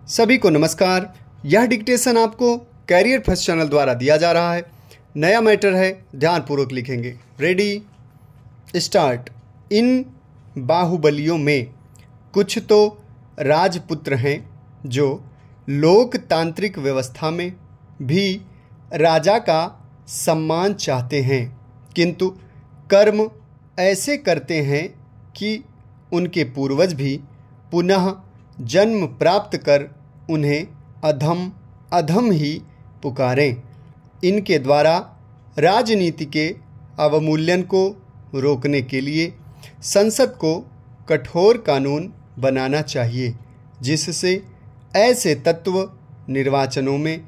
सभी को नमस्कार। यह डिक्टेशन आपको कैरियर फर्स्ट चैनल द्वारा दिया जा रहा है। नया मैटर है, ध्यानपूर्वक लिखेंगे। Ready start. इन बाहुबलियों में कुछ तो राजपुत्र हैं जो लोकतांत्रिक व्यवस्था में भी राजा का सम्मान चाहते हैं, किंतु कर्म ऐसे करते हैं कि उनके पूर्वज भी पुनः जन्म प्राप्त कर उन्हें अधम अधम ही पुकारें। इनके द्वारा राजनीति के अवमूल्यन को रोकने के लिए संसद को कठोर कानून बनाना चाहिए, जिससे ऐसे तत्व निर्वाचनों में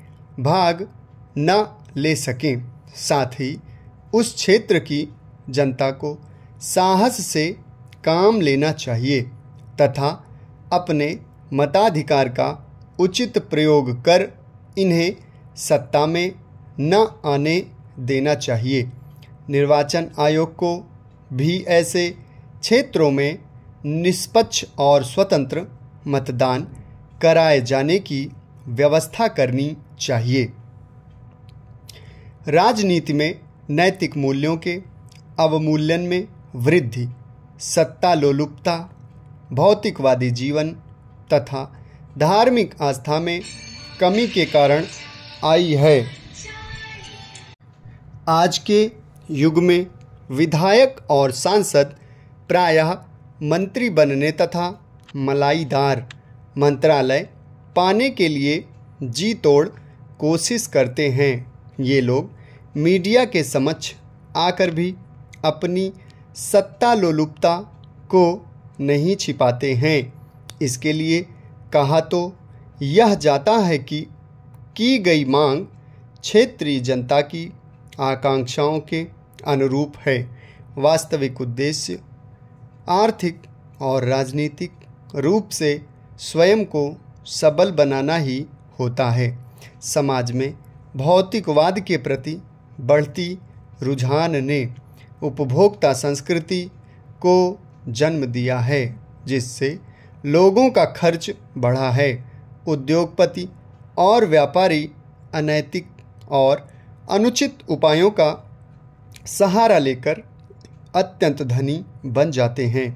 भाग न ले सकें। साथ ही उस क्षेत्र की जनता को साहस से काम लेना चाहिए तथा अपने मताधिकार का उचित प्रयोग कर इन्हें सत्ता में न आने देना चाहिए। निर्वाचन आयोग को भी ऐसे क्षेत्रों में निष्पक्ष और स्वतंत्र मतदान कराए जाने की व्यवस्था करनी चाहिए। राजनीति में नैतिक मूल्यों के अवमूल्यन में वृद्धि, सत्ता लोलुपता, भौतिकवादी जीवन तथा धार्मिक आस्था में कमी के कारण आई है। आज के युग में विधायक और सांसद प्रायः मंत्री बनने तथा मलाईदार मंत्रालय पाने के लिए जी तोड़ कोशिश करते हैं। ये लोग मीडिया के समक्ष आकर भी अपनी सत्ता लोलुपता को नहीं छिपाते हैं। इसके लिए कहा तो यह जाता है कि की गई मांग क्षेत्रीय जनता की आकांक्षाओं के अनुरूप है। वास्तविक उद्देश्य आर्थिक और राजनीतिक रूप से स्वयं को सबल बनाना ही होता है। समाज में भौतिकवाद के प्रति बढ़ती रुझान ने उपभोक्ता संस्कृति को जन्म दिया है, जिससे लोगों का खर्च बढ़ा है। उद्योगपति और व्यापारी अनैतिक और अनुचित उपायों का सहारा लेकर अत्यंत धनी बन जाते हैं।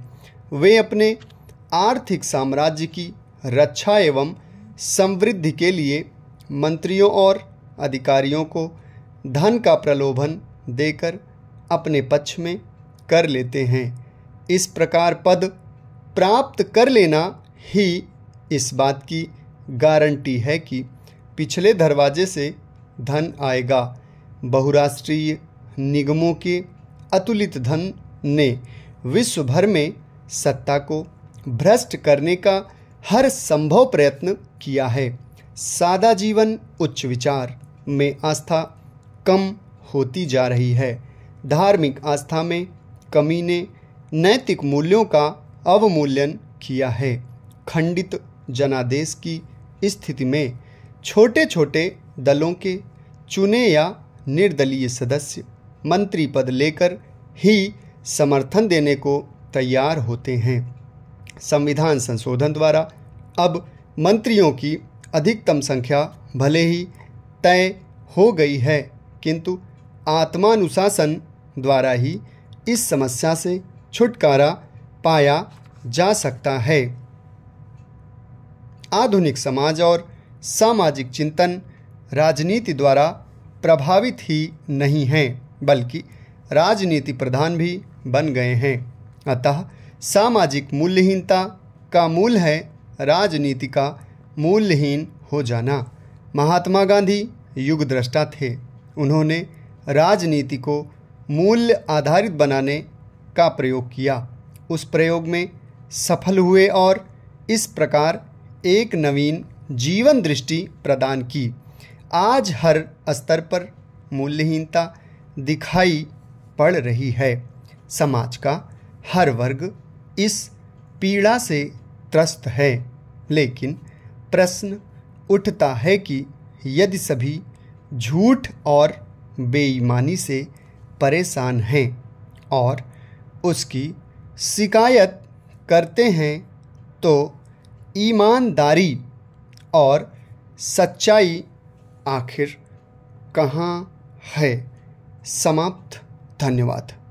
वे अपने आर्थिक साम्राज्य की रक्षा एवं समृद्धि के लिए मंत्रियों और अधिकारियों को धन का प्रलोभन देकर अपने पक्ष में कर लेते हैं। इस प्रकार पद प्राप्त कर लेना ही इस बात की गारंटी है कि पिछले दरवाजे से धन आएगा। बहुराष्ट्रीय निगमों के अतुलित धन ने विश्व भर में सत्ता को भ्रष्ट करने का हर संभव प्रयत्न किया है। सादा जीवन, उच्च विचार में आस्था कम होती जा रही है। धार्मिक आस्था में कमी ने नैतिक मूल्यों का अवमूल्यन किया है। खंडित जनादेश की स्थिति में छोटे छोटे दलों के चुने या निर्दलीय सदस्य मंत्री पद लेकर ही समर्थन देने को तैयार होते हैं। संविधान संशोधन द्वारा अब मंत्रियों की अधिकतम संख्या भले ही तय हो गई है, किंतु आत्मानुशासन द्वारा ही इस समस्या से छुटकारा पाया जा सकता है। आधुनिक समाज और सामाजिक चिंतन राजनीति द्वारा प्रभावित ही नहीं हैं, बल्कि राजनीति प्रधान भी बन गए हैं। अतः सामाजिक मूल्यहीनता का मूल है राजनीति का मूल्यहीन हो जाना। महात्मा गांधी युग द्रष्टा थे। उन्होंने राजनीति को मूल्य आधारित बनाने का प्रयोग किया। उस प्रयोग में सफल हुए और इस प्रकार एक नवीन जीवन दृष्टि प्रदान की। आज हर स्तर पर मूल्यहीनता दिखाई पड़ रही है। समाज का हर वर्ग इस पीड़ा से त्रस्त है। लेकिन प्रश्न उठता है कि यदि सभी झूठ और बेईमानी से परेशान हैं और उसकी शिकायत करते हैं, तो ईमानदारी और सच्चाई आखिर कहाँ है। समाप्त। धन्यवाद।